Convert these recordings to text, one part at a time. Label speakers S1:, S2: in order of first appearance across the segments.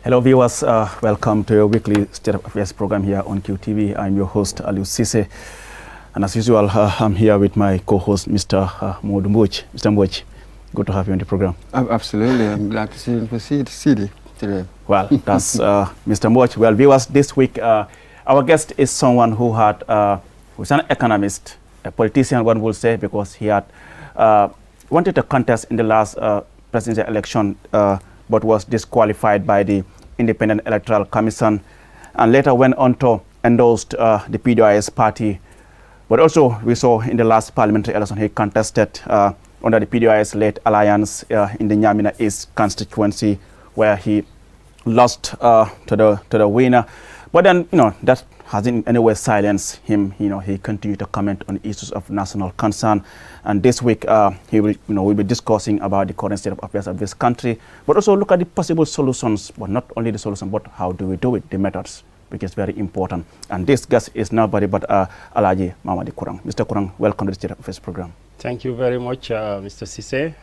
S1: Hello viewers, welcome to your weekly State of Affairs program here on QTV. I'm your host Aliou Cissé, and as usual I'm here with my co-host Mr. Modou Mbodj. Mr. Mbodj, good to have you on the program.
S2: Absolutely, I'm glad to see you today.
S1: Well, that's Mr. Mbodj. Well viewers, this week our guest is someone who's an economist, a politician one will say, because he had wanted to contest in the last presidential election but was disqualified by the Independent Electoral Commission, and later went on to endorse the PDOIS party. But also we saw in the last parliamentary election he contested under the PDOIS-led alliance in the Nyamina East constituency, where he lost to the winner. But then, that hasn't in any way silenced him. He continued to comment on issues of national concern. And this week, he will, will be discussing about the current state of affairs of this country, but also look at the possible solutions, but not only the solution, but how do we do it, the methods, which is very important. And this guest is nobody but Alhaji Mamadi Kurang. Mr. Kurang, welcome to the State of Affairs program.
S3: Thank you very much, Mr. Cissé.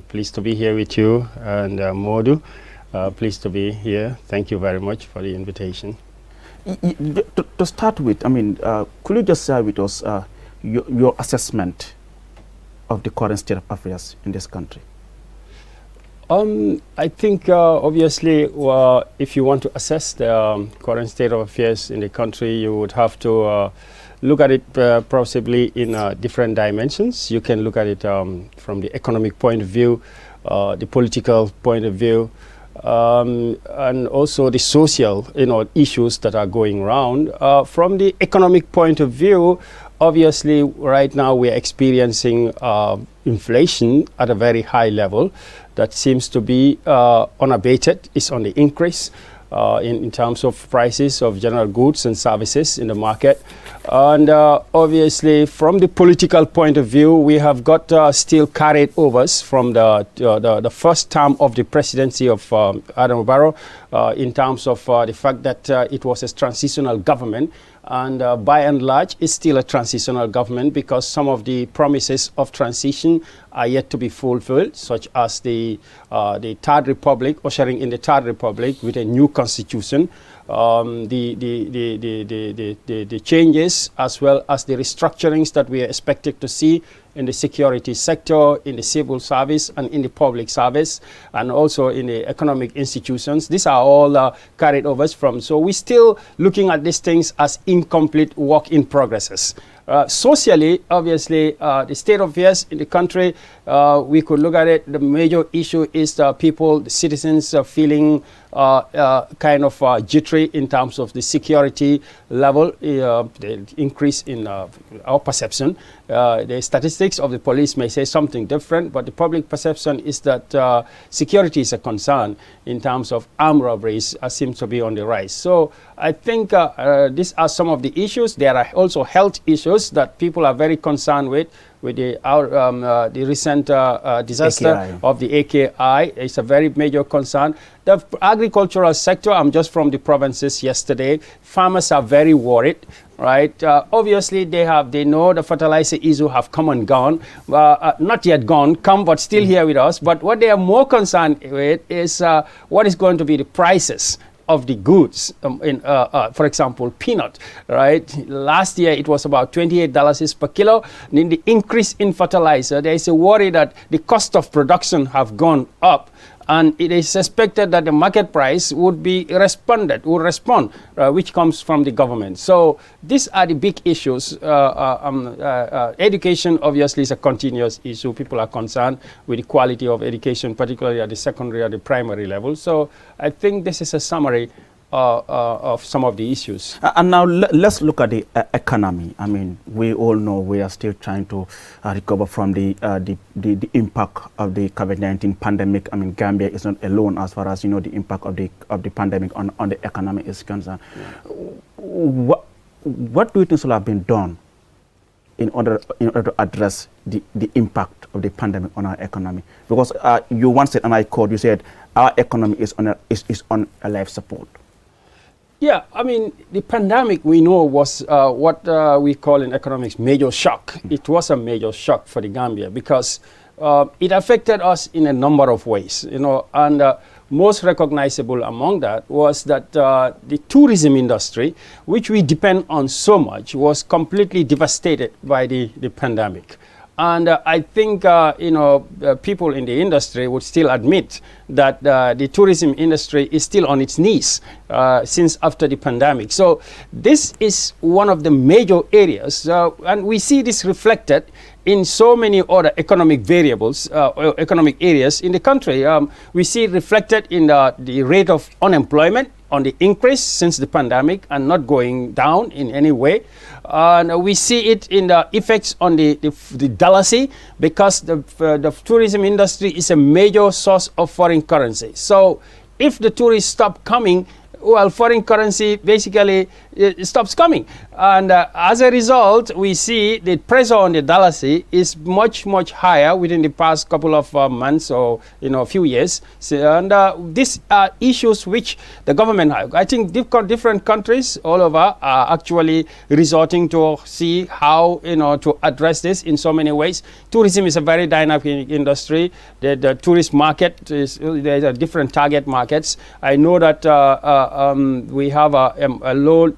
S3: Pleased to be here with you, and Modou, pleased to be here. Thank you very much for the invitation.
S1: To start with, could you just share with us your assessment of the current state of affairs in this country?
S3: I think obviously if you want to assess the current state of affairs in the country, you would have to look at it possibly in different dimensions. You can look at it from the economic point of view, the political point of view, and also the social issues that are going around. From the economic point of view, obviously right now we are experiencing inflation at a very high level that seems to be unabated. It's on the increase in terms of prices of general goods and services in the market. And obviously from the political point of view, we have got still carried overs from the first term of the presidency of Adama Barrow in terms of the fact that it was a transitional government. And by and large, it's still a transitional government because some of the promises of transition are yet to be fulfilled, such as the Third Republic, ushering in the Third Republic with a new constitution, the changes as well as the restructurings that we are expected to see in the security sector, in the civil service, and in the public service, and also in the economic institutions. These are all carried overs from. So we're still looking at these things as incomplete work in progresses. Socially, obviously, the state of affairs in the country, we could look at it. The major issue is the people, the citizens feeling kind of jittery in terms of the security level, the increase in our perception. The statistics of the police may say something different, but the public perception is that security is a concern in terms of armed robberies seems to be on the rise. So I think these are some of the issues. There are also health issues that people are very concerned with the recent disaster
S1: AKI.
S3: of the AKI. It's a very major concern. The agricultural sector, I'm just from the provinces yesterday. Farmers are very worried, right? Obviously, they know the fertilizer issue have come and gone. Not yet gone, come, but still here with us. But what they are more concerned with is what is going to be the prices of the goods, for example, peanut, right? Last year, it was about $28 per kilo. In the increase in fertilizer, there is a worry that the cost of production have gone up, and it is suspected that the market price would respond, which comes from the government. So these are the big issues. Education obviously is a continuous issue. People are concerned with the quality of education, particularly at the secondary or the primary level. So I think this is a summary of some of the issues.
S1: And now let's look at the economy. We all know we are still trying to recover from the impact of the COVID-19 pandemic. Gambia is not alone as far as the impact of the pandemic on the economy is concerned. Yeah. What do you think should have been done in order to address the impact of the pandemic on our economy? Because you once said, and I quote, you said our economy is on a life support.
S3: Yeah, the pandemic we know was what we call in economics major shock. It was a major shock for the Gambia because it affected us in a number of ways, and most recognizable among that was that the tourism industry, which we depend on so much, was completely devastated by the pandemic. And I think, people in the industry would still admit that the tourism industry is still on its knees since after the pandemic. So this is one of the major areas, and we see this reflected in so many other economic variables, economic areas in the country. We see it reflected in the rate of unemployment on the increase since the pandemic and not going down in any way. And we see it in the effects on the dalasi, because the tourism industry is a major source of foreign currency. So if the tourists stop coming, well, foreign currency basically stops coming. And as a result, we see the pressure on the dalasi is much, much higher within the past couple of months or, few years. So, and these are issues which the government, I think different countries all over are actually resorting to see how, to address this in so many ways. Tourism is a very dynamic industry. The tourist market, there's a different target markets. I know that we have a low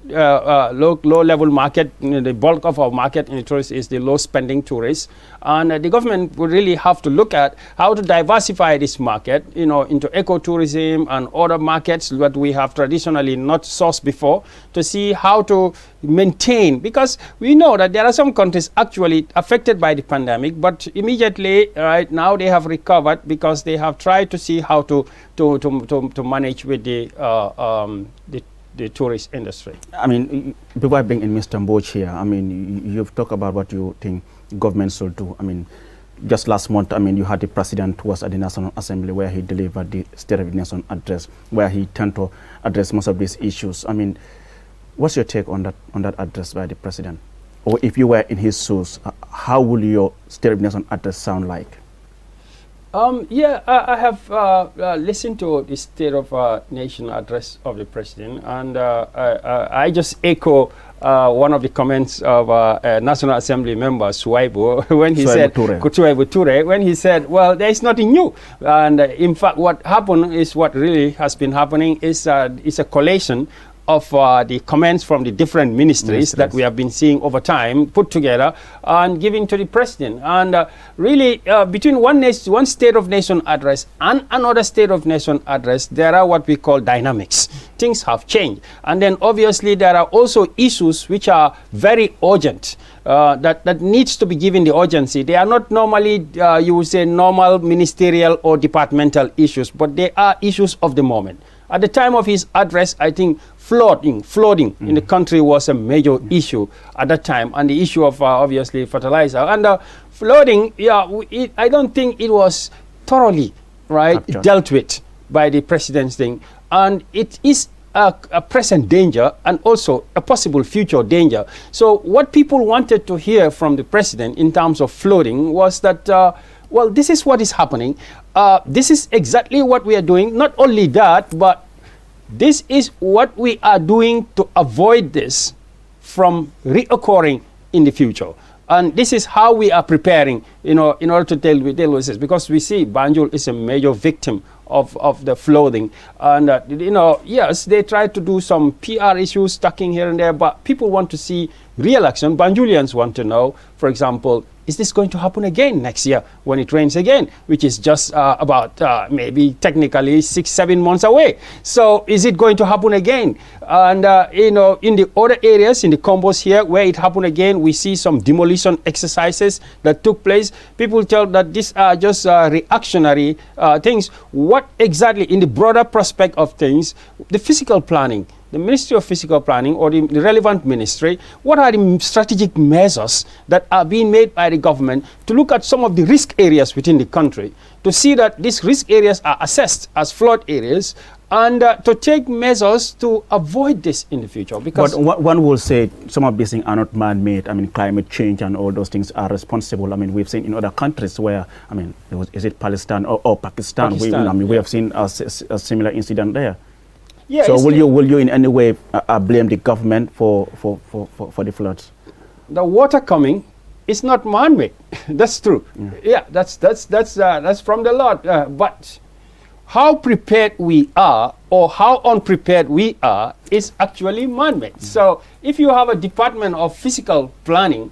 S3: level market. The bulk of our market in the tourists is the low spending tourists, and the government would really have to look at how to diversify this market, into ecotourism and other markets that we have traditionally not sourced before, to see how to maintain, because we know that there are some countries actually affected by the pandemic, but immediately right now they have recovered because they have tried to see how to manage with the tourist industry.
S1: I mean, before I bring in Mr. Mboj here, I mean, you've talked about what you think government should do. I mean, just last month, I mean, you had the president who was at the National Assembly where he delivered the State of the Nation address, where he turned to address most of these issues. I mean, what's your take on that address by the president? Or if you were in his shoes, how would your State of the Nation address sound like?
S3: I have listened to the State of Nation address of the president, and I just echo one of the comments of National Assembly member Suwaibu when he said, Suwaibu Ture, when he said, well, there is nothing new. And in fact, what happened is what really has been happening is a collation of the comments from the different ministries that we have been seeing over time, put together and given to the president. And really, between one State of Nation address and another State of Nation address, there are what we call dynamics. Things have changed. And then obviously there are also issues which are very urgent, that needs to be given the urgency. They are not normally, you would say, normal ministerial or departmental issues, but they are issues of the moment. At the time of his address, I think flooding in the country was a major issue at that time, and the issue of obviously fertilizer. And flooding, I don't think it was thoroughly dealt with by the president's thing, and it is a present danger and also a possible future danger. So what people wanted to hear from the president in terms of flooding was that, well, this is what is happening. This is exactly what we are doing. Not only that, but this is what we are doing to avoid this from reoccurring in the future. And this is how we are preparing, in order to deal with this, because we see Banjul is a major victim of the flooding. And, yes, they try to do some PR issues tucking here and there, but people want to see real action. Banjulians want to know, for example, is this going to happen again next year when it rains again, which is just about maybe technically 6-7 months away? So is it going to happen again? And, in the other areas, in the combos here, where it happened again, we see some demolition exercises that took place. People tell that these are just reactionary things. What exactly, in the broader prospect of things, the physical planning, the Ministry of Physical Planning or the relevant ministry, what are the strategic measures that are being made by the government to look at some of the risk areas within the country, to see that these risk areas are assessed as flood areas, and to take measures to avoid this in the future? Because
S1: one will say some of these things are not man-made. I mean, climate change and all those things are responsible. I mean, we've seen in other countries where, I mean, is it Palestine or Pakistan? We have seen a similar incident there. Yeah, so will you in any way blame the government for the floods?
S3: The water coming is not man-made. That's true. Yeah, that's from the Lord. But how prepared we are or how unprepared we are is actually man-made. So if you have a department of physical planning,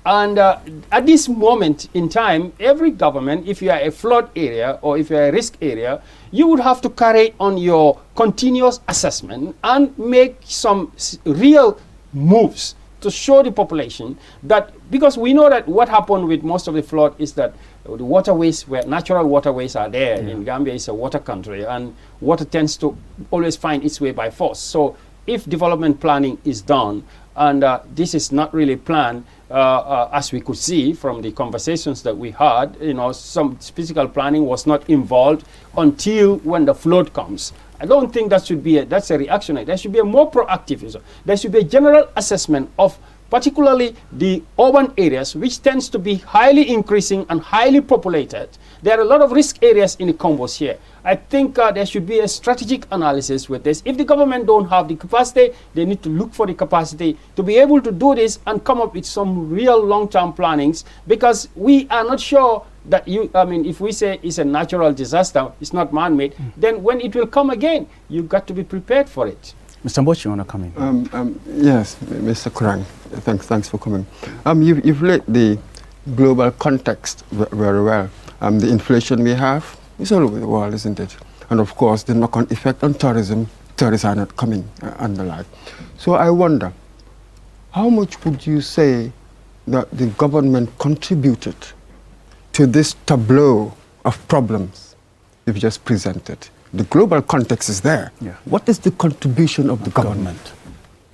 S3: and at this moment in time, every government, if you are a flood area or if you are a risk area, you would have to carry on your continuous assessment and make some real moves to show the population that, because we know that what happened with most of the flood is that the waterways, where natural waterways are there, in Gambia is a water country, and water tends to always find its way by force. So if development planning is done, and this is not really planned, as we could see from the conversations that we had, some physical planning was not involved until when the flood comes. I don't think that should be that's a reactionary. There should be a more proactive. There should be a general assessment of particularly the urban areas, which tends to be highly increasing and highly populated. There are a lot of risk areas in the combos here. I think there should be a strategic analysis with this. If the government don't have the capacity, they need to look for the capacity to be able to do this and come up with some real long-term plannings, because we are not sure that if we say it's a natural disaster, it's not man-made, then when it will come again, you've got to be prepared for it.
S1: Mr. Mboch, you want to come in?
S2: Yes, Mr. Kurang, thanks for coming. You've laid the global context very well. The inflation we have is all over the world, isn't it? And of course, the knock-on effect on tourism, tourists are not coming and the like. So I wonder, how much would you say that the government contributed to this tableau of problems you've just presented? The global context is there. Yeah. What is the contribution of the government?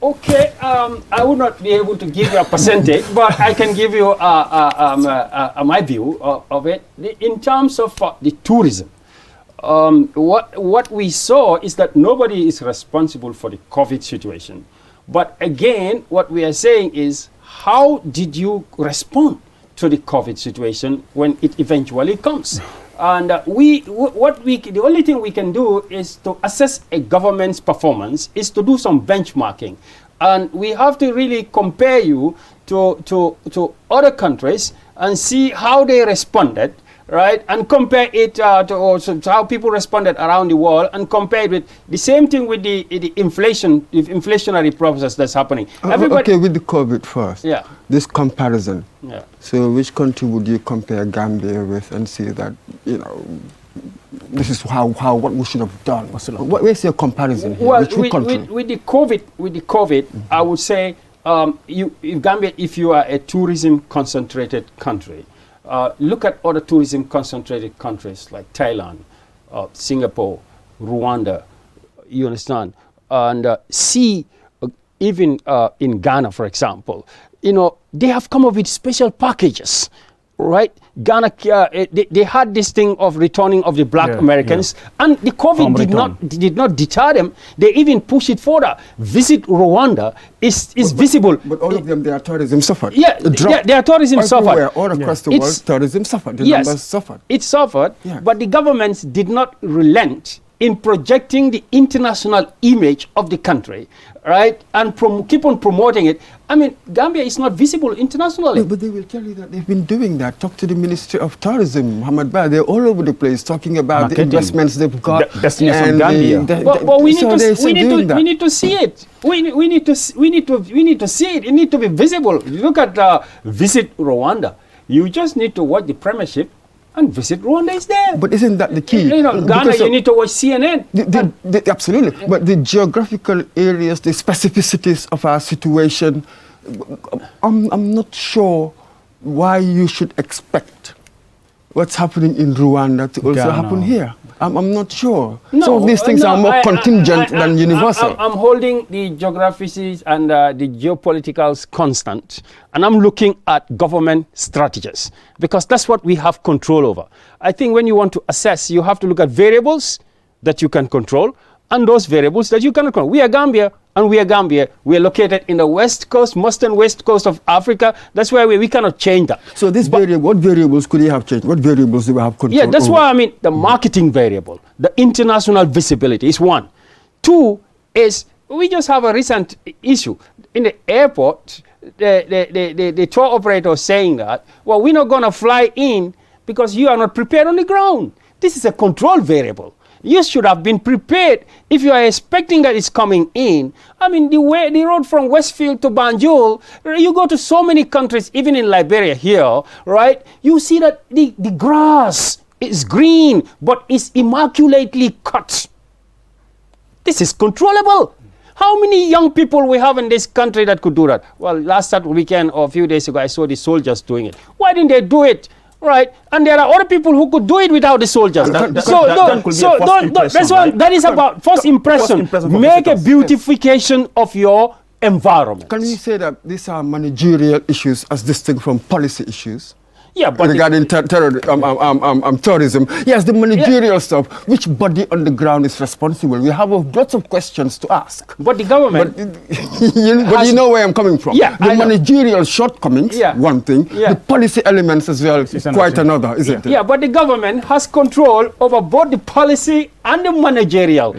S3: Okay, I would not be able to give you a percentage, but I can give you my view of it. In terms of the tourism, what we saw is that nobody is responsible for the COVID situation. But again, what we are saying is, how did you respond to the COVID situation when it eventually comes? And the only thing we can do is to assess a government's performance is to do some benchmarking. And we have to really compare you to other countries and see how they responded, right? And compare it to how people responded around the world, and compare it with the same thing with the inflationary process that's happening.
S2: Okay, with the COVID first.
S3: Yeah.
S2: This comparison.
S3: Yeah.
S2: So which country would you compare Gambia with and say that, this is what we should have done? Where's your comparison here?
S3: Well, with the COVID, I would say, Gambia, if you are a tourism concentrated country, look at other tourism concentrated countries like Thailand, Singapore, Rwanda, you understand, and see even in Ghana, for example, they have come up with special packages, right? Ghana, they had this thing of returning of the black Americans, and the COVID did not deter them. They even push it further. Visit Rwanda is visible. But
S2: all of them, their tourism suffered.
S3: Yeah, their tourism suffered.
S2: All across the world, tourism suffered. The numbers suffered.
S3: It suffered, but the governments did not relent in projecting the international image of the country, right? And keep on promoting it. I mean, Gambia is not visible internationally.
S2: But they will tell you that they've been doing that. Talk to the Ministry of Tourism, Muhammad Ba. They're all over the place talking about the investments they've got.
S1: Destination Gambia.
S3: But we need to see it. We need to see it. It needs to be visible. You look at Visit Rwanda. You just need to watch the premiership, and Visit Rwanda is there.
S2: But isn't that the key?
S3: Ghana, you need to watch CNN.
S2: Absolutely. But the geographical areas, the specificities of our situation, I'm not sure why you should expect what's happening in Rwanda to also happen here. I'm not sure. Some of these things are more contingent than universal.
S3: I'm holding the geographies and the geopoliticals constant, and I'm looking at government strategies, because that's what we have control over. I think when you want to assess, you have to look at variables that you can control and those variables that you cannot control. We are Gambia, and we are Gambia. We are located in the west coast of Africa. That's why we cannot change that.
S2: So what variables could you have changed? What variables do we have control
S3: Yeah, that's
S2: over?
S3: why I mean the marketing variable, the international visibility is one. Two is we just have a recent issue in the airport. the tour operator saying that, well, we're not going to fly in because you are not prepared on the ground. This is a control variable. You should have been prepared if you are expecting that it's coming in. I mean, the road from Westfield to Banjul, you go to so many countries, even in Liberia here, right? You see that the grass is green, but it's immaculately cut. This is controllable. How many young people we have in this country that could do that? Well, last weekend or a few days ago, I saw the soldiers doing it. Why didn't they do it? Right, and there are other people who could do it without the soldiers. That is about first impression. Make a beautification of your environment.
S2: Can we say that these are managerial issues as distinct from policy issues?
S3: Yeah, but
S2: regarding tourism, yes, the managerial stuff. Which body on the ground is responsible? We have lots of questions to ask.
S3: But the government,
S2: you know where I'm coming from.
S3: Yeah,
S2: the managerial shortcomings, one thing. Yeah. The policy elements as well, quite another, isn't it?
S3: Yeah, but the government has control over both the policy and the managerial.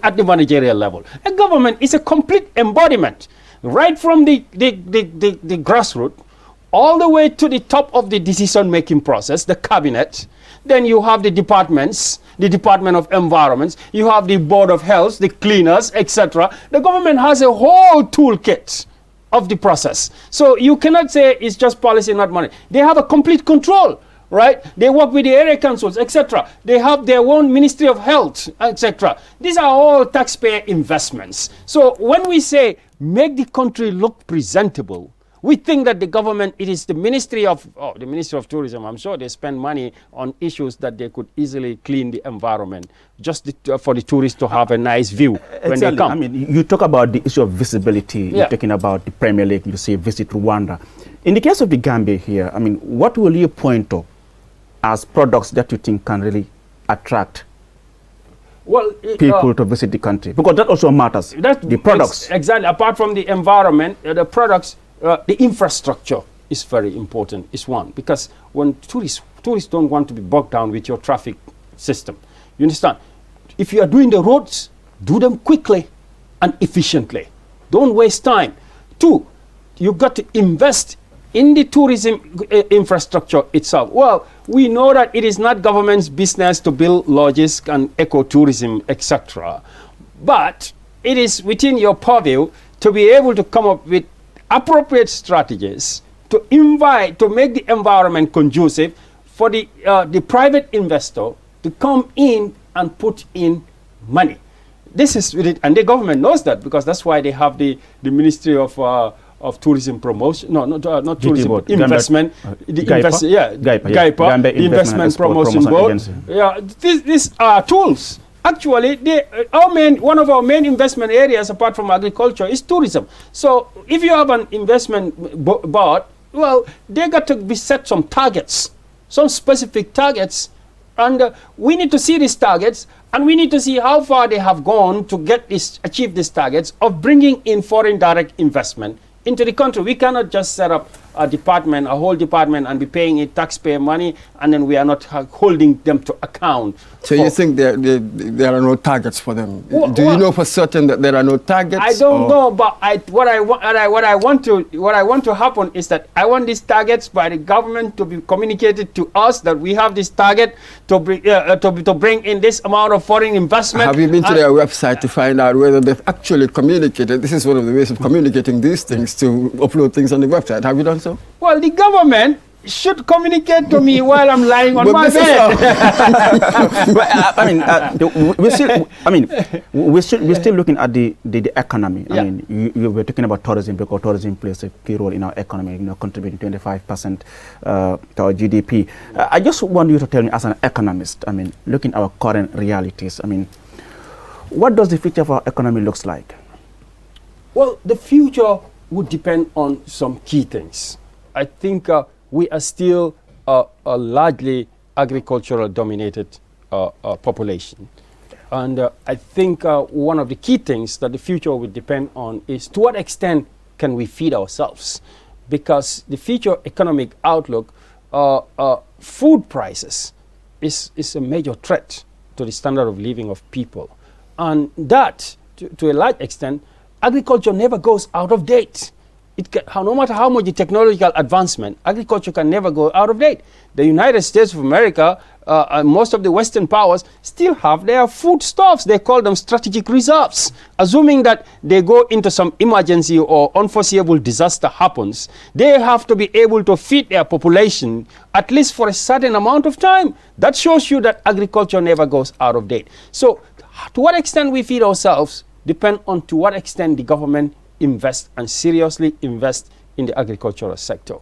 S3: At the managerial level, a government is a complete embodiment, right from the grassroots all the way to the top of the decision-making process, the cabinet. Then you have the departments, the Department of Environment, you have the Board of Health, the cleaners, etc. The government has a whole toolkit of the process. So you cannot say it's just policy, not money. They have a complete control, right? They work with the area councils, etc. They have their own Ministry of Health, etc. These are all taxpayer investments. So when we say make the country look presentable, we think that the government, it is the Ministry of Tourism. I'm sure they spend money on issues that they could easily clean the environment, just for the tourists to have a nice view when they come.
S1: I mean, you talk about the issue of visibility. You're talking about the Premier League. You say visit Rwanda. In the case of the Gambia here, I mean, what will you point to as products that you think can really attract people to visit the country? Because that also matters. The products.
S3: Exactly. Apart from the environment, the products. The infrastructure is very important, is one, because when tourists don't want to be bogged down with your traffic system. You understand? If you are doing the roads, do them quickly and efficiently. Don't waste time. Two, you've got to invest in the tourism infrastructure itself. Well, we know that it is not government's business to build lodges and ecotourism, etc. But it is within your purview to be able to come up with appropriate strategies to make the environment conducive for the private investor to come in and put in money. This is with it, and the government knows that, because that's why they have the Ministry of Tourism Promotion, not tourism, investment, GAIPA, the Investment Promotion Board. Yeah, these are tools. Actually, one of our main investment areas, apart from agriculture, is tourism. So if you have an investment board, well, they got to be set some targets, some specific targets, and we need to see these targets, and we need to see how far they have gone to achieve these targets of bringing in foreign direct investment into the country. We cannot just set up a whole department, and be paying it taxpayer money, and then we are not holding them to account.
S2: So you think there are no targets for them? Do you know for certain that there are no targets?
S3: I don't know, but what I want to happen is that I want these targets by the government to be communicated to us, that we have this target to bring in this amount of foreign investment.
S2: Have you been to their website to find out whether they've actually communicated? This is one of the ways of communicating these things, to upload things on the website. Have you done so?
S3: Well, the government should communicate to me while I'm lying on my bed.
S1: We're still looking at the economy. I mean, you were talking about tourism, because tourism plays a key role in our economy, contributing 25% to our GDP. I just want you to tell me, as an economist, I mean, looking at our current realities, I mean, what does the future of our economy looks like?
S3: Well, the future would depend on some key things. I think we are still a largely agricultural dominated population. And I think one of the key things that the future will depend on is to what extent can we feed ourselves? Because the future economic outlook, food prices is a major threat to the standard of living of people. And that, to a large extent, agriculture never goes out of date. no matter how much the technological advancement, agriculture can never go out of date. The United States of America and most of the Western powers still have their foodstuffs. They call them strategic reserves. Assuming that they go into some emergency or unforeseeable disaster happens, they have to be able to feed their population at least for a certain amount of time. That shows you that agriculture never goes out of date. So to what extent we feed ourselves depend on to what extent the government invest and seriously invest in the agricultural sector.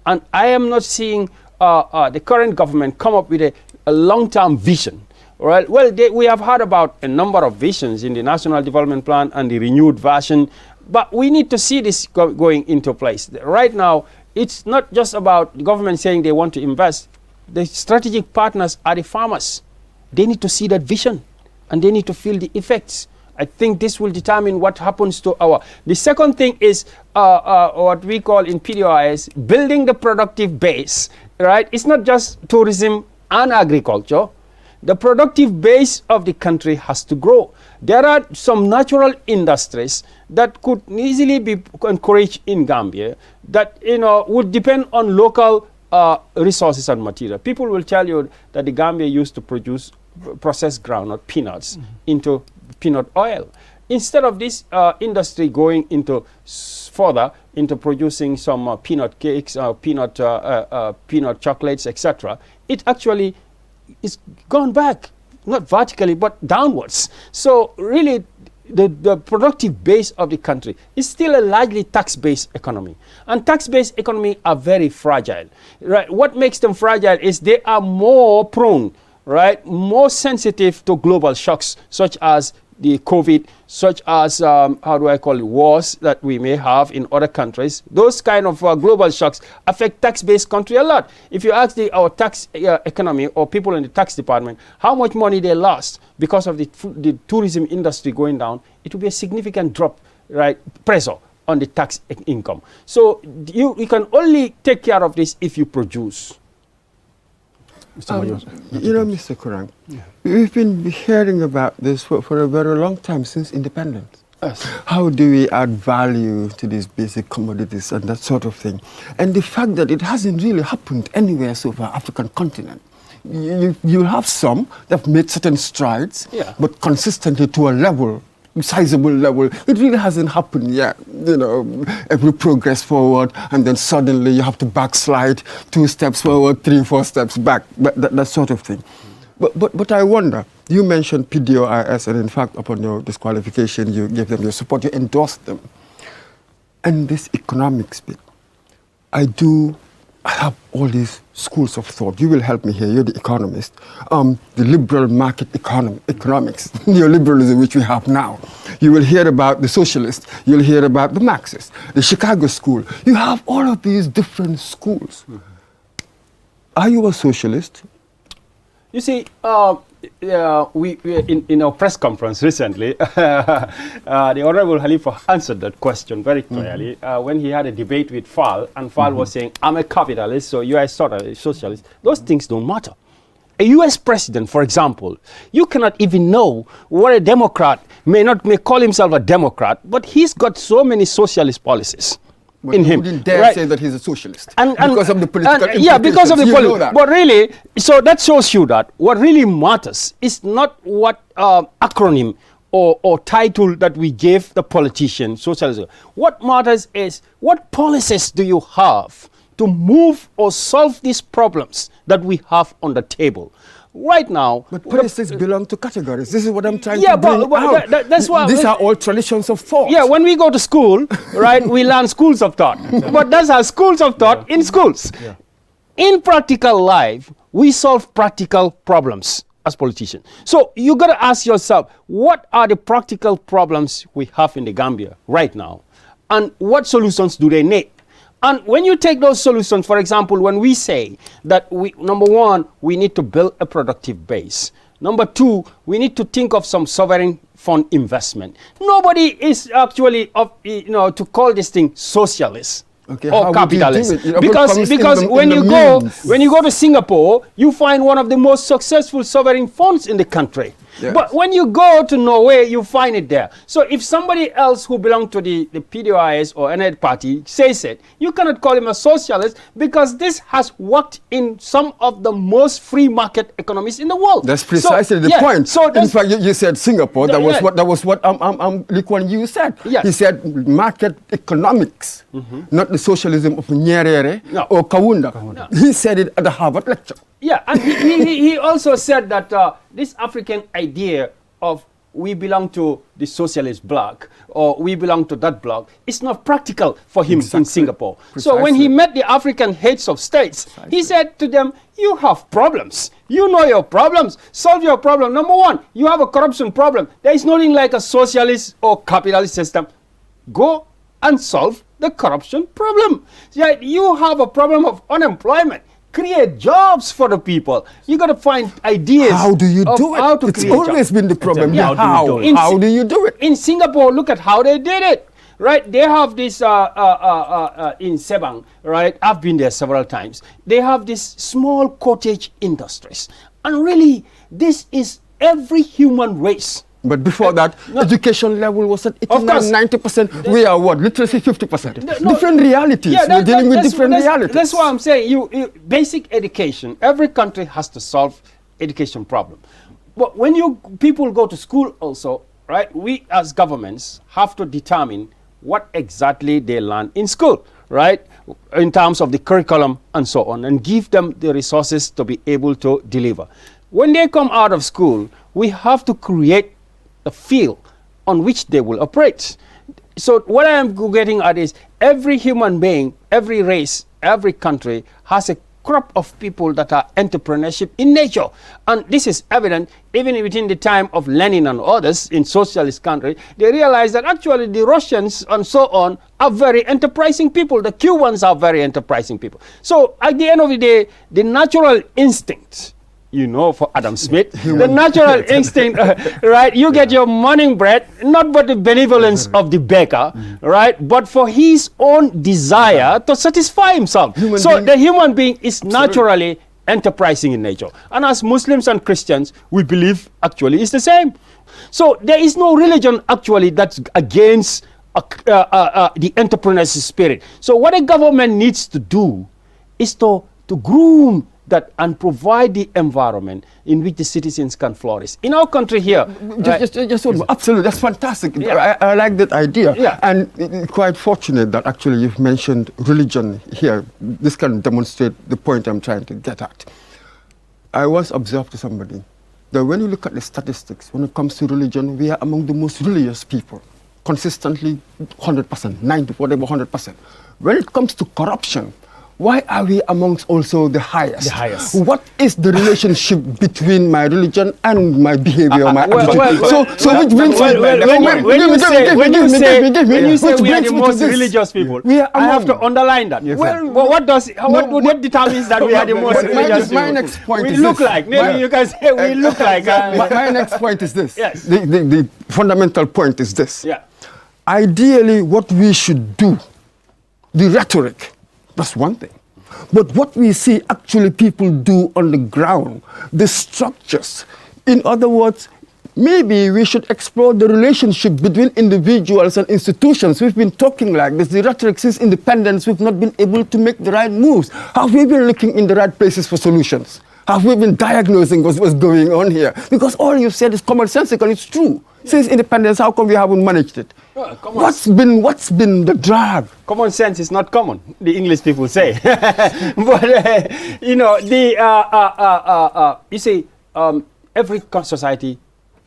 S3: And I am not seeing the current government come up with a long-term vision. Right? Well, we have heard about a number of visions in the National Development Plan and the renewed version, but we need to see this going into place. Right now, it's not just about the government saying they want to invest. The strategic partners are the farmers. They need to see that vision, and they need to feel the effects. I think this will determine what happens to The second thing is what we call in PDOIS building the productive base, right? It's not just tourism and agriculture. The productive base of the country has to grow. There are some natural industries that could easily be encouraged in Gambia that, would depend on local resources and material. People will tell you that the Gambia used to produce processed groundnut peanuts into peanut oil. Instead of this industry going into further into producing some peanut cakes, peanut chocolates, etc., it actually is gone back, not vertically but downwards. So really, the productive base of the country is still a largely tax-based economy, and tax-based economy are very fragile. Right? What makes them fragile is they are more prone, right, more sensitive to global shocks such as the COVID, such as, wars that we may have in other countries. Those kind of global shocks affect tax-based country a lot. If you ask our tax economy or people in the tax department how much money they lost because of the tourism industry going down, it will be a significant drop, right, pressure on the tax income. So you can only take care of this if you produce.
S2: Mr. Kurang, we've been hearing about this for a very long time, since independence.
S3: Yes.
S2: How do we add value to these basic commodities and that sort of thing? And the fact that it hasn't really happened anywhere so far, African continent. You have some that have made certain strides, but consistently to a level, sizable level, it really hasn't happened yet. Every progress forward, and then suddenly you have to backslide 2 steps forward, 3, 4 steps back, that sort of thing. But I wonder, you mentioned PDOIS, and in fact, upon your disqualification, you gave them your support, you endorsed them. And this economics bit, I have all these schools of thought. You will help me here, you're the economist. The liberal market economics, neoliberalism, which we have now. You will hear about the socialists, you'll hear about the Marxists, the Chicago school. You have all of these different schools. Are you a socialist?
S3: You see, we in our press conference recently, the Honorable Khalifa answered that question very clearly when he had a debate with Fall, and Fall was saying, I'm a capitalist, so you are sort of a socialist. Those things don't matter. A U.S. president, for example, you cannot even know what a Democrat may call himself a Democrat, but he's got so many socialist policies.
S2: But
S3: in him,
S2: wouldn't dare say that he's a socialist because of the political
S3: because of the
S2: political.
S3: But really, so that shows you that what really matters is not what acronym or title that we give the politician, socialism. What matters is what policies do you have to move or solve these problems that we have on the table. Right now,
S2: but politics belong to categories. This is what I'm trying to bring out.
S3: That's why
S2: these are all traditions of thought.
S3: Yeah, when we go to school, right, we learn schools of thought. But that's our schools of thought in schools. Yeah. In practical life, we solve practical problems as politicians. So you got to ask yourself, what are the practical problems we have in the Gambia right now, and what solutions do they need? And when you take those solutions, for example, when we say that number one, we need to build a productive base. Number two, we need to think of some sovereign fund investment. Nobody is actually, to call this thing socialist or capitalist. Because when you go to Singapore, you find one of the most successful sovereign funds in the country.
S2: Yes.
S3: But when you go to Norway, you find it there. So if somebody else who belongs to the PDIS or any party says it, you cannot call him a socialist, because this has worked in some of the most free market economies in the world.
S2: That's precisely the point. So in fact, you said Singapore. That was what Lee Kuan Yew said.
S3: Yes.
S2: He said market economics, not the socialism of Nyerere or Kaunda.
S3: No.
S2: He said it at the Harvard lecture.
S3: Yeah, and he also said that this African idea of we belong to the socialist bloc or we belong to that bloc is not practical for him in Singapore. So when he met the African heads of states, he said to them, you have problems. You know your problems. Solve your problem. Number one, you have a corruption problem. There is nothing like a socialist or capitalist system. Go and solve the corruption problem. Yeah, you have a problem of unemployment. Create jobs for the people. You got to find ideas.
S2: How do you do it? It's always been the problem.
S3: Yeah.
S2: How do you do it?
S3: In Singapore, look at how they did it. Right, they have this in Sebang. Right, I've been there several times. They have this small cottage industries, and really, this is every human race.
S2: But before that, education level was at 89-90%. We are what? Literacy 50%. Different realities.
S3: Yeah,
S2: we're dealing with different realities.
S3: That's why I'm saying basic education. Every country has to solve education problem. But when people go to school also, right? We as governments have to determine what exactly they learn in school, right? In terms of the curriculum and so on, and give them the resources to be able to deliver. When they come out of school, we have to create a field on which they will operate. So what I am getting at is every human being, every race, every country has a crop of people that are entrepreneurship in nature. And this is evident even within the time of Lenin and others in socialist country. They realize that actually the Russians and so on are very enterprising people. The Cubans are very enterprising people. So at the end of the day, the natural instinct, for Adam Smith, the natural instinct, right? You get your morning bread, not for the benevolence of the baker, right? But for his own desire to satisfy himself. The human being is naturally enterprising in nature. And as Muslims and Christians, we believe actually it's the same. So there is no religion actually that's against the entrepreneurship spirit. So what a government needs to do is to groom that and provide the environment in which the citizens can flourish. In our country here...
S2: Absolutely, that's fantastic. Yeah. I like that idea.
S3: Yeah.
S2: And quite fortunate that actually you've mentioned religion here. This can demonstrate the point I'm trying to get at. I once observed to somebody that when you look at the statistics, when it comes to religion, we are among the most religious people. Consistently 100%, 90, whatever, 100%. When it comes to corruption, why are we amongst also the highest?
S3: The highest.
S2: What is the relationship between my religion and my behavior, my attitude? So which brings
S3: when you say we are the most religious people, I have to underline that.
S2: Yes,
S3: what determines that we are the most religious people?
S2: My next point
S3: we
S2: is
S3: look
S2: this.
S3: like. Maybe you can say we look like.
S2: My next point is this.
S3: Yes.
S2: The fundamental point is this.
S3: Yeah.
S2: Ideally, what we should do, the rhetoric, that's one thing. But what we see actually people do on the ground, the structures. In other words, maybe we should explore the relationship between individuals and institutions. We've been talking like this. The rhetoric since independence, we've not been able to make the right moves. Have we been looking in the right places for solutions? Have we been diagnosing what's going on here? Because all you've said is commonsensical, it's true. Since independence, how come we haven't managed it?
S3: Well,
S2: what's been the drag?
S3: Common sense is not common, the English people say. But you see, every society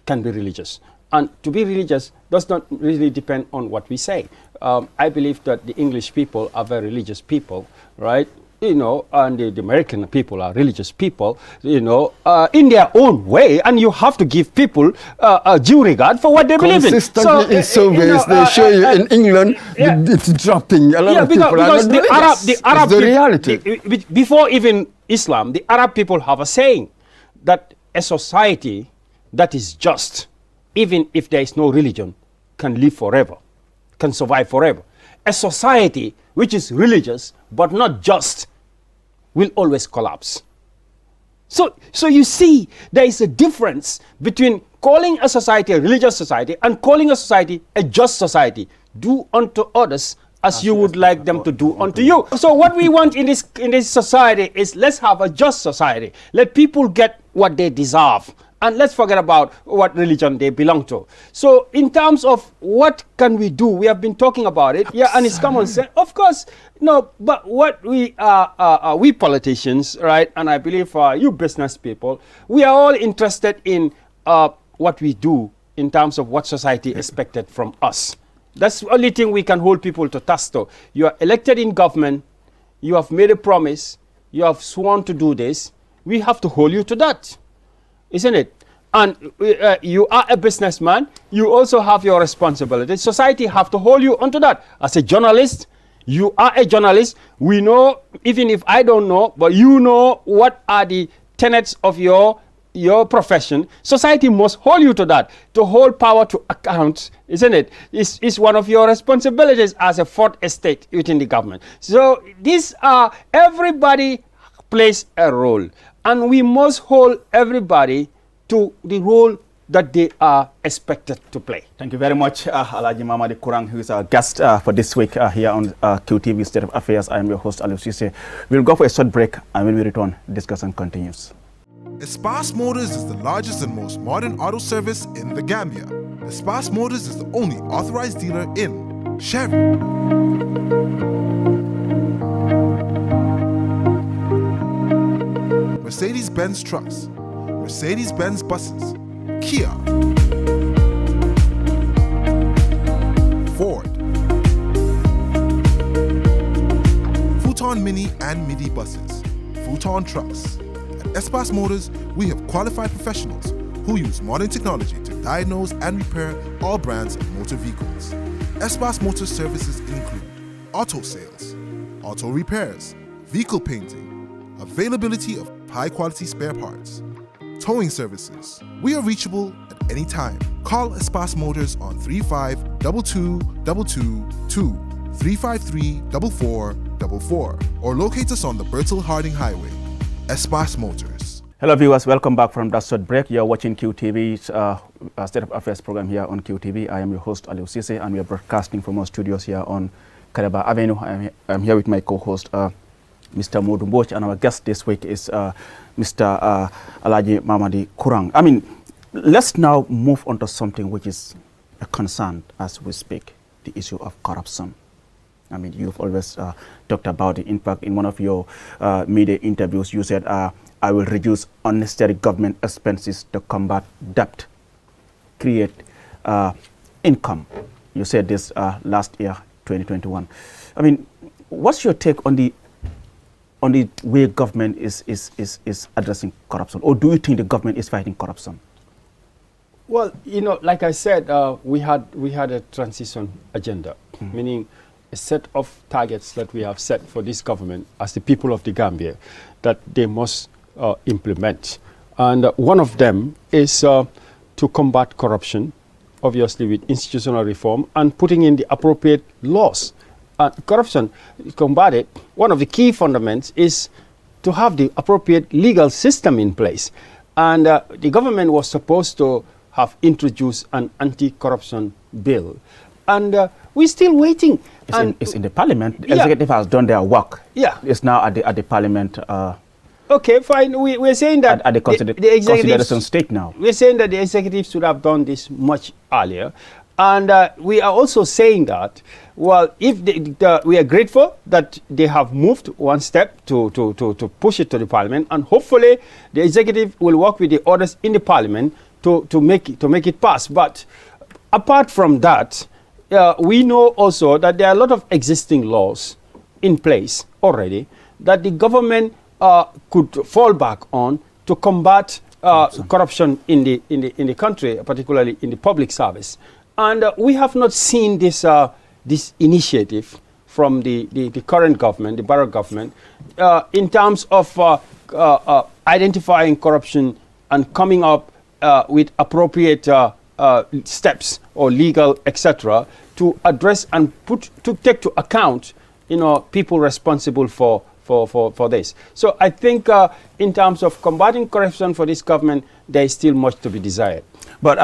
S3: can be religious, and to be religious does not really depend on what we say. I believe that the English people are very religious people, right? And the American people are religious people, in their own way, and you have to give people a due regard for what they believe in.
S2: Consistently in surveys, they show you in England, it's dropping. A lot of people
S3: because the Arab
S2: the reality.
S3: Before even Islam, the Arab people have a saying that a society that is just, even if there is no religion, can live forever, can survive forever. A society which is religious but not just will always collapse. So you see, there is a difference between calling a society a religious society and calling a society a just society. Do unto others as you would like them to do unto you. So what we want in this society is, let's have a just society. Let people get what they deserve. And let's forget about what religion they belong to. So in terms of what can we do, we have been talking about it. Yeah, and it's common sense. Of course, no, but what we politicians, right, and I believe you business people, we are all interested in what we do in terms of what society expected from us. That's the only thing we can hold people to task to. You are elected in government, you have made a promise, you have sworn to do this, we have to hold you to that. Isn't it? And you are a businessman, you also have your responsibility. Society have to hold you onto that. As a journalist, you are a journalist. We know, even if I don't know, but you know what are the tenets of your profession. Society must hold you to that. To hold power to account, isn't it? Is one of your responsibilities as a fourth estate within the government. So everybody plays a role. And we must hold everybody to the role that they are expected to play.
S1: Thank you very much, Alhaji Mamadi Kurang, who is our guest for this week here on QTV State of Affairs. I am your host, Aliou Ceesay. We'll go for a short break, and when we return, discussion continues.
S4: Espas Motors is the largest and most modern auto service in the Gambia. Espas Motors is the only authorized dealer in Chevy, Mercedes-Benz trucks, Mercedes-Benz buses, Kia, Ford, Futon Mini and Midi buses, Futon trucks. At Espas Motors, we have qualified professionals who use modern technology to diagnose and repair all brands of motor vehicles. Espas Motors services include auto sales, auto repairs, vehicle painting, availability of high-quality spare parts, towing services. We are reachable at any time. Call Espas Motors on 352222 353-4444 or locate us on the Bertil Harding Highway. Espas Motors.
S1: Hello viewers, welcome back from that short break. You are watching QTV's State of Affairs program here on QTV. I am your host, Aliou Ceesay, and we are broadcasting from our studios here on Kairaba Avenue. I'm here with my co-host, Mr. Modou Mbodj, and our guest this week is Mr. Alhaji Mamadi Kurang. I mean, let's now move on to something which is a concern as we speak, the issue of corruption. I mean, you've always talked about it. In fact, in one of your media interviews, you said, I will reduce unnecessary government expenses to combat debt, create income. You said this last year, 2021. I mean, what's your take on the way government is addressing corruption? Or do you think the government is fighting corruption?
S3: Well, you know, like I said, we had a transition agenda, meaning a set of targets that we have set for this government as the people of the Gambia that they must implement. And one of them is to combat corruption, obviously with institutional reform and putting in the appropriate laws. Corruption, combat it, one of the key fundamentals is to have the appropriate legal system in place. And the government was supposed to have introduced an anti-corruption bill. And we're still waiting.
S1: It's in the parliament. The executive has done their work.
S3: Yeah.
S1: It's now at the parliament.
S3: Okay, fine. We're saying that
S1: at the consideration state now.
S3: We're saying that the executive should have done this much earlier. And we are also saying that, well, if we are grateful that they have moved one step to push it to the parliament, and hopefully the executive will work with the others in the parliament to make it pass. But apart from that, we know also that there are a lot of existing laws in place already that the government could fall back on to combat corruption in the country, particularly in the public service. And we have not seen this initiative from the current government, the Barrow government, in terms of identifying corruption and coming up with appropriate steps or legal, etc., to address and to take to account, people responsible for for this. So I think in terms of combating corruption for this government, there is still much to be desired.
S1: But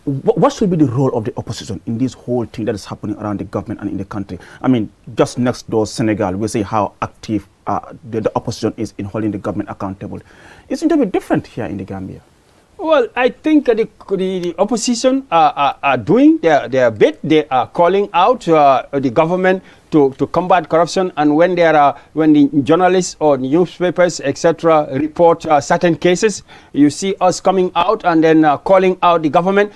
S1: what should be the role of the opposition in this whole thing that is happening around the government and in the country? I mean, just next door, Senegal, we see how active the opposition is in holding the government accountable. Isn't it a bit different here in the Gambia?
S3: Well, I think the opposition are doing their bit. They are calling out the government to combat corruption, and when the journalists or newspapers, etc., report certain cases, you see us coming out and then calling out the government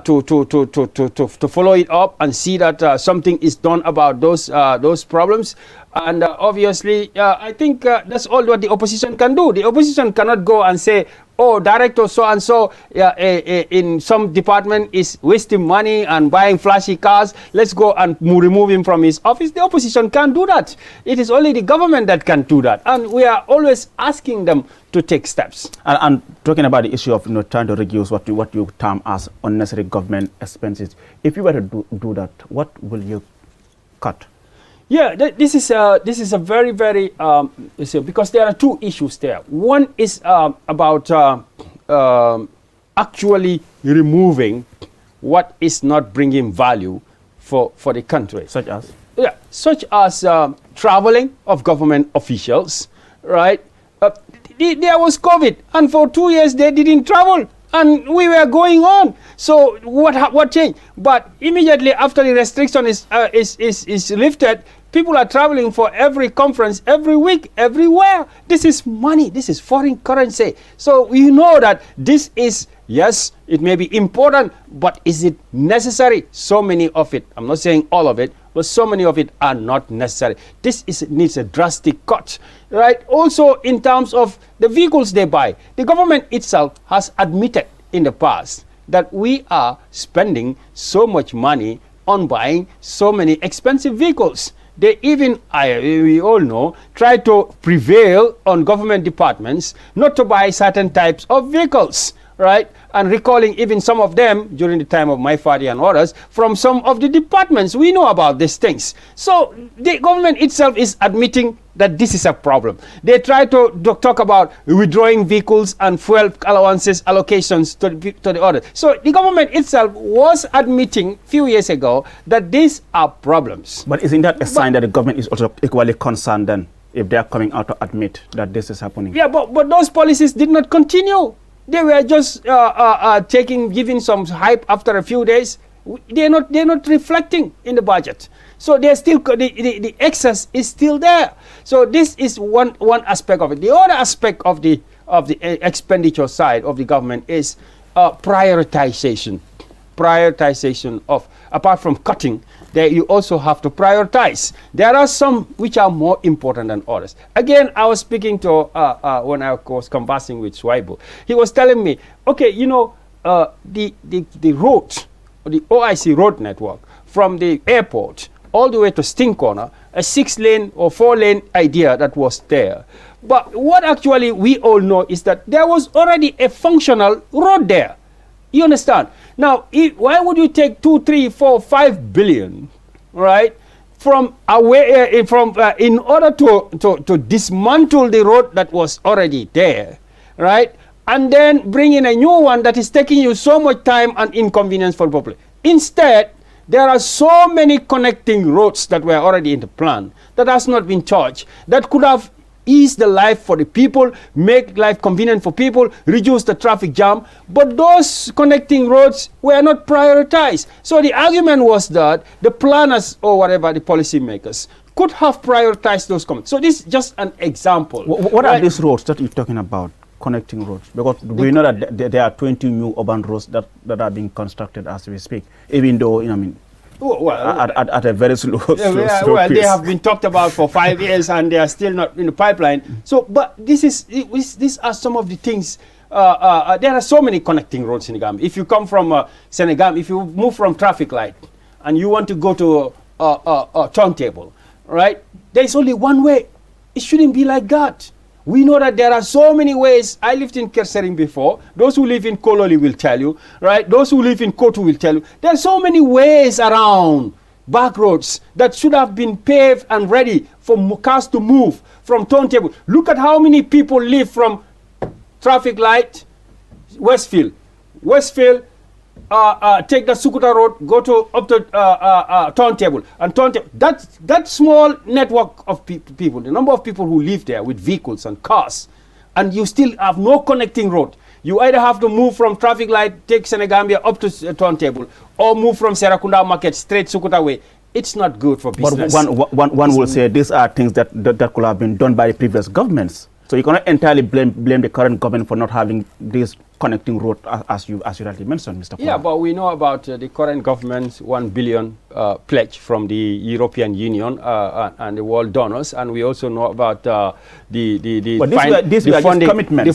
S3: to follow it up and see that something is done about those problems. And obviously, I think that's all what the opposition can do. The opposition cannot go and say, oh, director so-and-so in some department is wasting money and buying flashy cars. Let's go and remove him from his office. The opposition can't do that. It is only the government that can do that. And we are always asking them to take steps.
S1: And talking about the issue of trying to reduce what you term as unnecessary government expenses, if you were to do that, what will you cut?
S3: Yeah, this is a very, very because there are two issues there. One is about actually removing what is not bringing value for the country.
S1: Such as?
S3: Yeah, such as traveling of government officials, right? There was COVID, and for 2 years they didn't travel, and we were going on. So what changed? But immediately after the restriction is lifted, people are traveling for every conference, every week, everywhere. This is money. This is foreign currency. So we know that this is, yes, it may be important, but is it necessary? So many of it, I'm not saying all of it, but so many of it are not necessary. This needs a drastic cut, right? Also, in terms of the vehicles they buy, the government itself has admitted in the past that we are spending so much money on buying so many expensive vehicles. They even, we all know, try to prevail on government departments not to buy certain types of vehicles, right? And recalling even some of them during the time of my father and others from some of the departments. We know about these things. So the government itself is admitting that this is a problem. They try to talk about withdrawing vehicles and fuel allowances allocations to the others. So the government itself was admitting a few years ago that these are problems.
S1: But isn't that a sign that the government is also equally concerned then, if they are coming out to admit that this is happening?
S3: Yeah, but those policies did not continue. They were just giving some hype after a few days. They're not reflecting in the budget. So they're still the excess is still there. So this is one aspect of it. The other aspect of the expenditure side of the government is prioritization. Prioritization of, apart from cutting, there you also have to prioritize. There are some which are more important than others. Again, I was speaking to when I was conversing with Swaibu. He was telling me, okay, you know, the road, the OIC road network from the airport all the way to Sting Corner, a 6-lane or 4-lane idea that was there. But what actually we all know is that there was already a functional road there. You understand? Now, why would you take 2, 3, 4, 5 billion, right, from away in order to dismantle the road that was already there, right, and then bring in a new one that is taking you so much time and inconvenience for the public? Instead, there are so many connecting roads that were already in the plan that has not been charged, that could have ease the life for the people, make life convenient for people, reduce the traffic jam. But those connecting roads were not prioritized. So the argument was that the planners or whatever, the policymakers, could have prioritized those comments. So this is just an example.
S1: What are these roads that you're talking about, connecting roads? Because we know that there are 20 new urban roads that are being constructed as we speak, even though, you know, I mean, at a very slow pace.
S3: They have been talked about for 5 years and they are still not in the pipeline. So, but these are some of the things. There are so many connecting roads in the Gambia. If you come from Senegal, if you move from traffic light and you want to go to a turntable, right? There is only one way. It shouldn't be like that. We know that there are so many ways. I lived in Kersering before. Those who live in Kololi will tell you, right? Those who live in Kotu will tell you. There are so many ways around back roads that should have been paved and ready for cars to move from Turntable. Look at how many people live from traffic light, Westfield, take the Sukuta Road, go to up to Turntable, and Turntable. That small network of people, the number of people who live there with vehicles and cars, and you still have no connecting road. You either have to move from traffic light, take Senegambia up to Turntable, or move from Serakunda Market straight Sukuta way. It's not good for business.
S1: But one will say these are things that could have been done by the previous governments. So you cannot entirely blame the current government for not having this connecting road, as you rightly mentioned, Mr. Kula.
S3: Yeah, but we know about the current government's 1 billion pledge from the European Union and the world donors, and we also know about the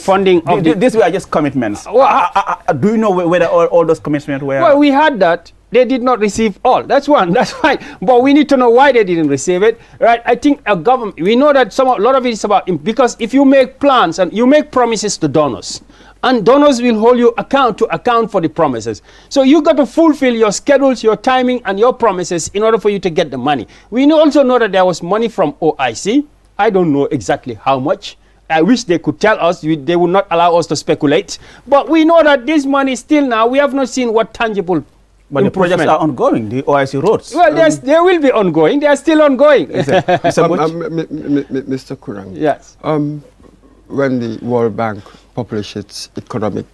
S3: funding of
S1: these were just commitments. Do you know whether all those commitments were?
S3: Well, we had that. They did not receive all. That's one. That's fine. But we need to know why they didn't receive it, right? I think a government. We know that a lot of it is about because if you make plans and you make promises to donors, and donors will hold you account for the promises. So you got to fulfill your schedules, your timing, and your promises in order for you to get the money. We also know that there was money from OIC. I don't know exactly how much. I wish they could tell us. They would not allow us to speculate. But we know that this money still now, we have not seen what tangible.
S1: But the projects are ongoing, the OIC roads.
S3: Well, they will be ongoing. They are still ongoing.
S2: Mr. Kurang.
S3: Yes.
S2: When the World Bank publishes its economic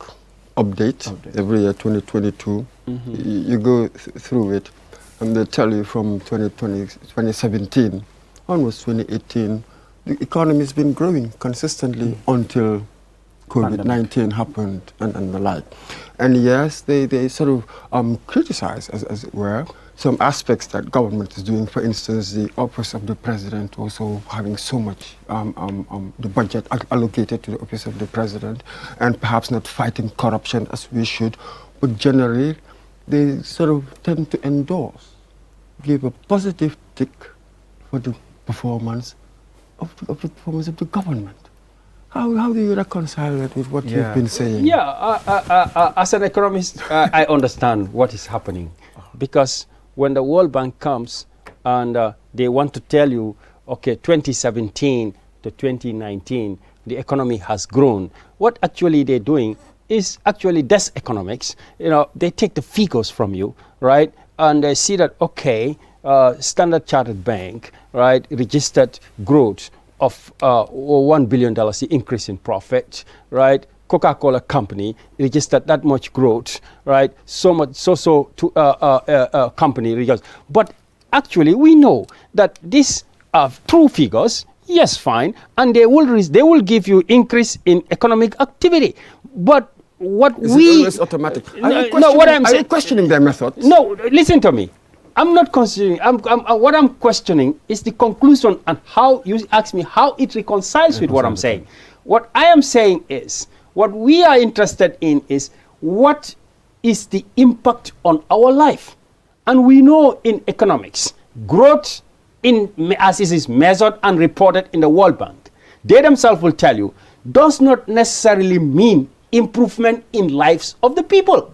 S2: update every year, 2022, you go through it, and they tell you from 2017 onwards 2018, the economy has been growing consistently until COVID-19 happened and the like. And yes, they sort of criticize, as it were, some aspects that government is doing. For instance, the office of the president also having so much the budget allocated to the office of the president, and perhaps not fighting corruption as we should. But generally, they sort of tend to endorse, give a positive tick for the performance of the government. How do you reconcile that with what you've been saying?
S3: Yeah, as an economist, I understand what is happening. Because when the World Bank comes and they want to tell you, okay, 2017 to 2019, the economy has grown, what actually they're doing is actually desk economics. You know, they take the figures from you, right? And they see that, okay, Standard Chartered Bank, right, registered growth of $1 billion increase in profit, right? Coca-Cola company registered that much growth, right? So much, to company regards. But actually, we know that these are true figures. Yes, fine, and they will give you increase in economic activity. But what
S2: is it always automatic? Are you questioning their methods?
S3: No, listen to me. I'm not questioning. What I'm questioning is the conclusion and how you ask me how it reconciles with what I'm saying. What I am saying is, what we are interested in is what is the impact on our life. And we know in economics, growth, as it is measured and reported in the World Bank, they themselves will tell you, does not necessarily mean improvement in lives of the people.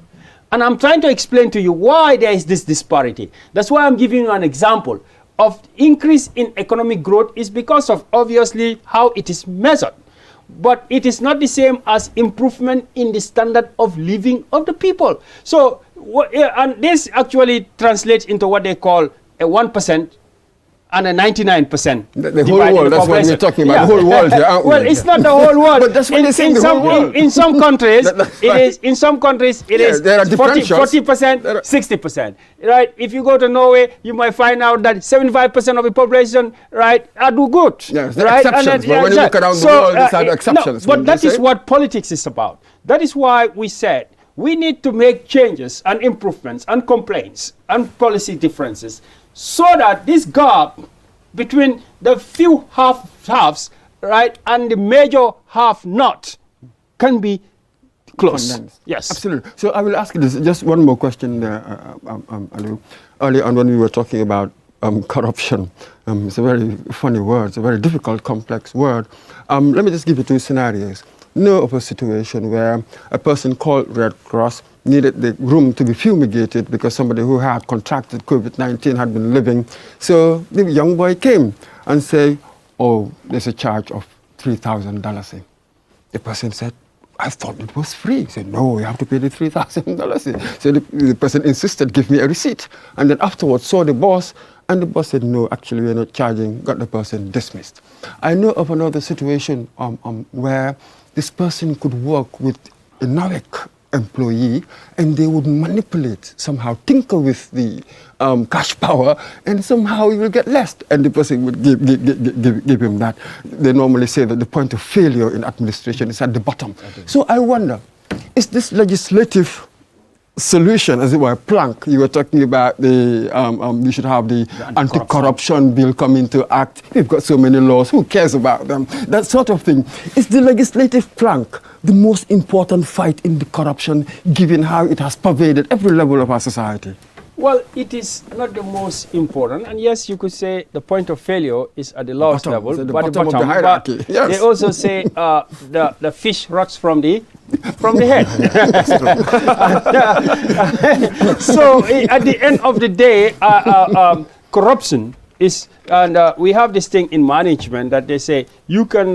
S3: And I'm trying to explain to you why there is this disparity. That's why I'm giving you an example of increase in economic growth is because of obviously how it is measured. But it is not the same as improvement in the standard of living of the people. So, and this actually translates into what they call a 1% and a 99%.
S2: The whole world, that's what we're talking about,
S3: yeah.
S2: The whole world here, aren't we?
S3: Well, it's not the whole world.
S2: But that's what they say, the whole world.
S3: In some countries, it is
S2: there are
S3: 40%, 60%. Right? If you go to Norway, you might find out that 75% of the population, right, do good.
S2: Yes, there are
S3: right?
S2: exceptions, but when you look around the world, these are the exceptions.
S3: No, but that is what politics is about. That is why we said we need to make changes and improvements and complaints and policy differences so that this gap between the few halves, right, and the major half-not can be closed.
S2: Condensed.
S3: Yes.
S2: Absolutely. So I will ask you this, just one more question there, Aliu. Earlier on when we were talking about corruption, it's a very funny word, it's a very difficult, complex word. Let me just give you two scenarios. Know of a situation where a person called Red Cross needed the room to be fumigated because somebody who had contracted COVID-19 had been living. So the young boy came and said, oh, there's a charge of $3,000. The person said, I thought it was free. He said, no, you have to pay the $3,000. So the person insisted, give me a receipt. And then afterwards saw the boss, and the boss said, no, actually, we're not charging, got the person dismissed. I know of another situation where this person could work with a NAWEC employee, and they would manipulate, somehow tinker with the cash power, and somehow he will get less, and the person would give him that. They normally say that the point of failure in administration is at the bottom. So I wonder, is this legislative solution, as it were, plank? You were talking about the, we should have the anti-corruption bill come into act. We've got so many laws, who cares about them? That sort of thing. Is the legislative plank the most important fight in the corruption, given how it has pervaded every level of our society?
S3: Well, it is not the most important, and yes, you could say the point of failure is at the lowest level,
S2: the
S3: but
S2: bottom of the hierarchy.
S3: But
S2: yes.
S3: they also say the fish rots from the head. So at the end of the day, corruption is, and we have this thing in management that they say you can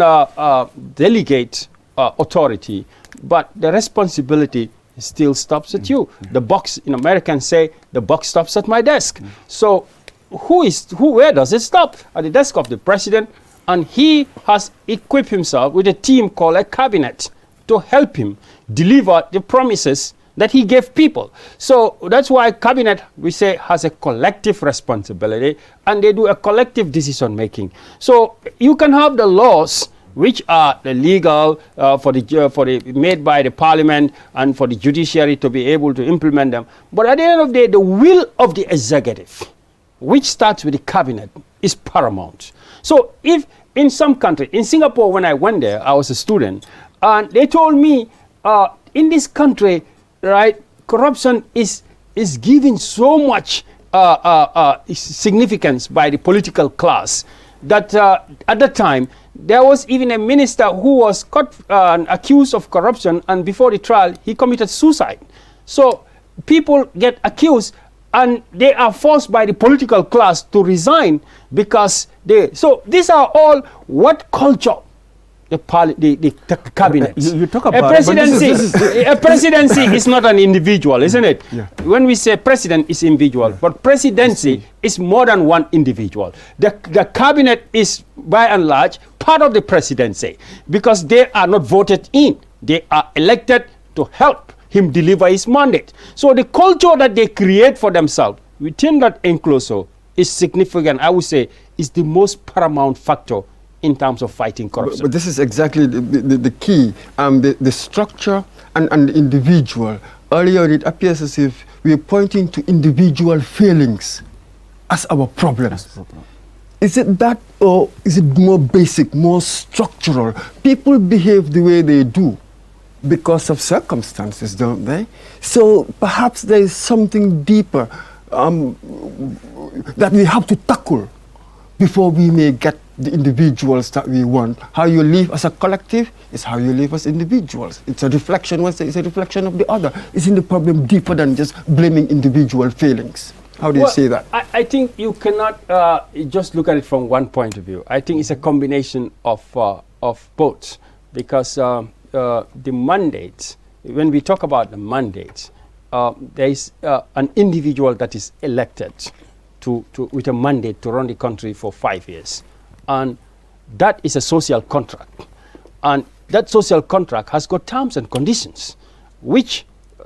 S3: delegate authority, but the responsibility still stops at you. The box, in Americans say, the box stops at my desk. So where does it stop? At the desk of the president, and he has equipped himself with a team called a cabinet to help him deliver the promises that he gave people. So that's why cabinet, we say, has a collective responsibility, and they do a collective decision making. So you can have the laws which are the legal for the made by the parliament and for the judiciary to be able to implement them. But at the end of the day, the will of the executive, which starts with the cabinet, is paramount. So if in some country, in Singapore, when I went there, I was a student, and they told me in this country, right, corruption is given so much significance by the political class that at the time, there was even a minister who was caught accused of corruption, and before the trial, he committed suicide. So people get accused, and they are forced by the political class to resign because they. So these are all what culture the cabinet.
S1: You talk about
S3: a presidency. A presidency is not an individual, isn't it?
S2: Yeah.
S3: When we say president is individual, but presidency is more than one individual. The cabinet is, by and large, part of the presidency because they are not voted in. They are elected to help him deliver his mandate. So the culture that they create for themselves within that enclosure is significant. I would say is the most paramount factor in terms of fighting corruption.
S2: But this is exactly the key, the structure and the individual. Earlier, it appears as if we are pointing to individual failings as our problems. Is it that, or is it more basic, more structural? People behave the way they do because of circumstances, don't they? So perhaps there is something deeper that we have to tackle before we may get the individuals that we want. How you live as a collective is how you live as individuals. It's a reflection, it's a reflection of the other. Isn't the problem deeper than just blaming individual failings? How do you say that?
S3: I think you cannot just look at it from one point of view. I think it's a combination of both, because the mandate, when we talk about the mandate, there is an individual that is elected with a mandate to run the country for 5 years. And that is a social contract. And that social contract has got terms and conditions, which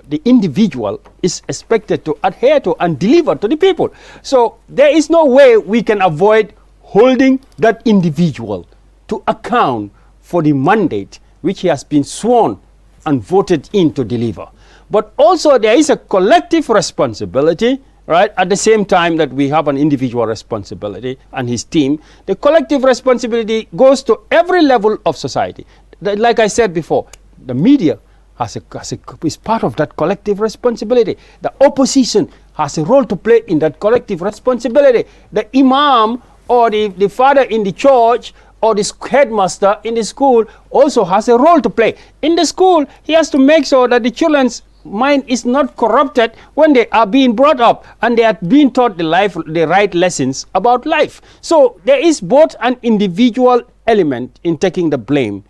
S3: the individual is expected to adhere to and deliver to the people. So there is no way we can avoid holding that individual to account for the mandate which he has been sworn and voted in to deliver. But also there is a collective responsibility, right? At the same time that we have an individual responsibility and his team, the collective responsibility goes to every level of society. Like I said before, the media is part of that collective responsibility. The opposition has a role to play in that collective responsibility. The imam or the father in the church or the headmaster in the school also has a role to play. In the school, he has to make sure that the children mind is not corrupted when they are being brought up and they are being taught the right lessons about life. So there is both an individual element in taking the blame,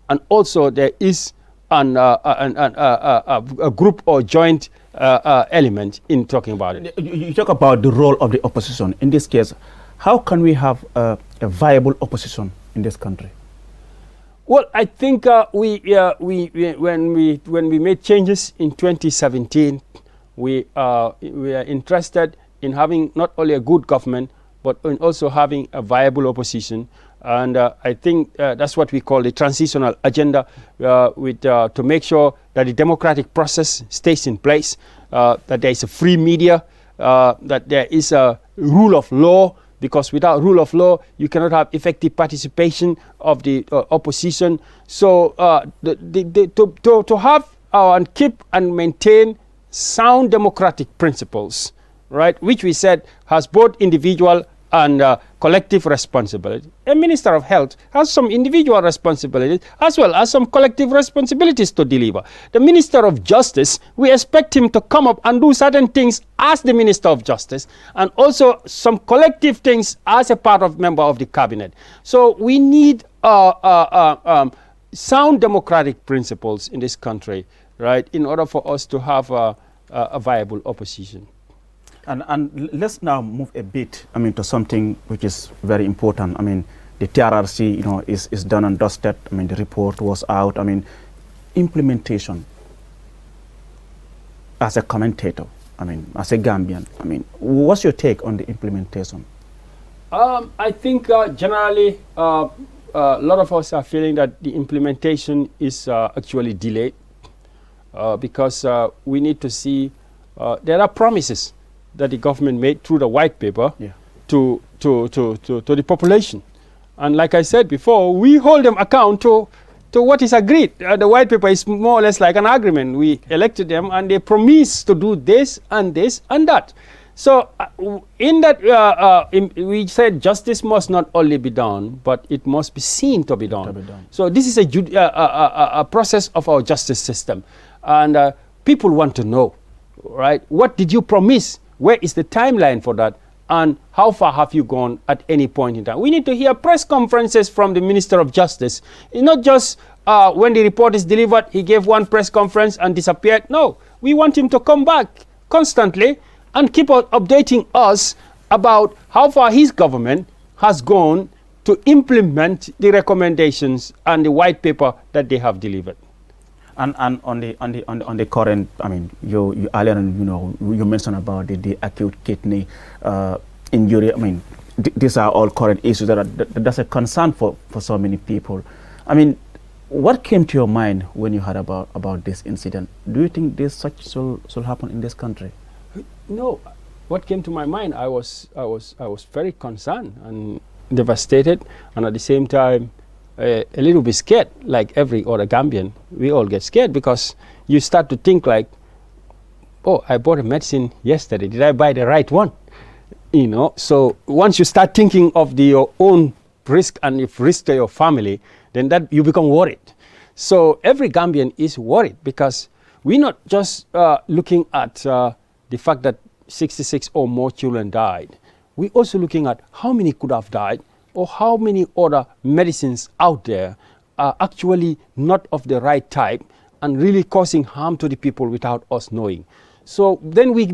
S3: and also there is a group or joint element in talking about it.
S1: You talk about the role of the opposition. In this case, how can we have a viable opposition in this country?
S3: Well, I think when we made changes in 2017, we are interested in having not only a good government, but in also having a viable opposition. And I think that's what we call the transitional agenda, to make sure that the democratic process stays in place, that there is a free media, that there is a rule of law, because without rule of law, you cannot have effective participation of the opposition. So to have and keep and maintain sound democratic principles, right, which we said has both individual and collective responsibility. A Minister of Health has some individual responsibilities as well as some collective responsibilities to deliver. The Minister of Justice, we expect him to come up and do certain things as the Minister of Justice, and also some collective things as a part of member of the cabinet. So we need sound democratic principles in this country, right, in order for us to have a viable opposition.
S1: And let's now move a bit, to something which is very important. The TRRC, is done and dusted. The report was out. Implementation. As a commentator, as a Gambian, what's your take on the implementation?
S3: I think generally a lot of us are feeling that the implementation is actually delayed because we need to see there are promises that the government made through the white paper to the population. And like I said before, we hold them account to what is agreed. The white paper is more or less like an agreement. We elected them and they promised to do this and that. So in that, we said justice must not only be done, but it must be seen to be done. So this is a process of our justice system. And people want to know, right, what did you promise? Where is the timeline for that? And how far have you gone at any point in time? We need to hear press conferences from the Minister of Justice. It's not just when the report is delivered, he gave one press conference and disappeared. No, we want him to come back constantly and keep on updating us about how far his government has gone to implement the recommendations and the white paper that they have delivered.
S1: And on the current, you earlier, you mentioned about the acute kidney injury. These are all current issues that's a concern for so many people. What came to your mind when you heard about this incident? Do you think such should happen in this country?
S3: No. What came to my mind, I was very concerned and devastated, and at the same time a little bit scared, like every other Gambian. We all get scared because you start to think like, oh, I bought a medicine yesterday. Did I buy the right one? So once you start thinking of your own risk and if risk to your family, then that you become worried. So every Gambian is worried because we're not just looking at the fact that 66 or more children died. We're also looking at how many could have died, or how many other medicines out there are actually not of the right type and really causing harm to the people without us knowing. So then we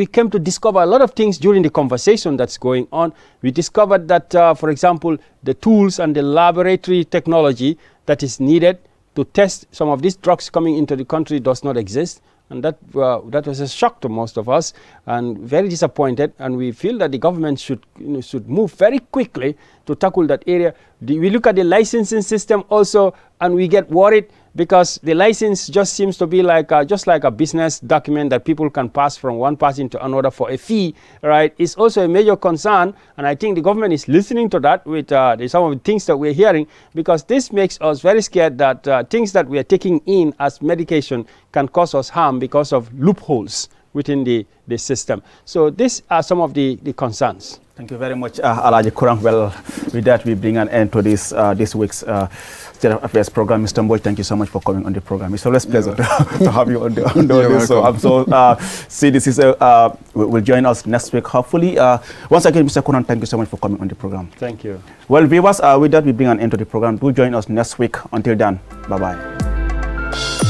S3: came to discover a lot of things during the conversation that's going on. We discovered that, for example, the tools and the laboratory technology that is needed to test some of these drugs coming into the country does not exist. And that was a shock to most of us and very disappointed. And we feel that the government should move very quickly to tackle that area. We look at the licensing system also, and we get worried because the license just seems to be like just like a business document that people can pass from one person to another for a fee, right? It's also a major concern, and I think the government is listening to that with some of the things that we're hearing, because this makes us very scared that things that we are taking in as medication can cause us harm because of loopholes, within the system. So these are some of the concerns.
S1: Thank you very much, Alaji Kurang. Well, with that, we bring an end to this this week's State of Affairs program. Mr. Mbodj, thank you so much for coming on the program. It's always a pleasure to have you on the audience. So I'm so CDC will join us next week, hopefully. Once again, Mr. Kurang, thank you so much for coming on the program.
S3: Thank you.
S1: Well, viewers, with that, we bring an end to the program. Do join us next week. Until then, bye-bye.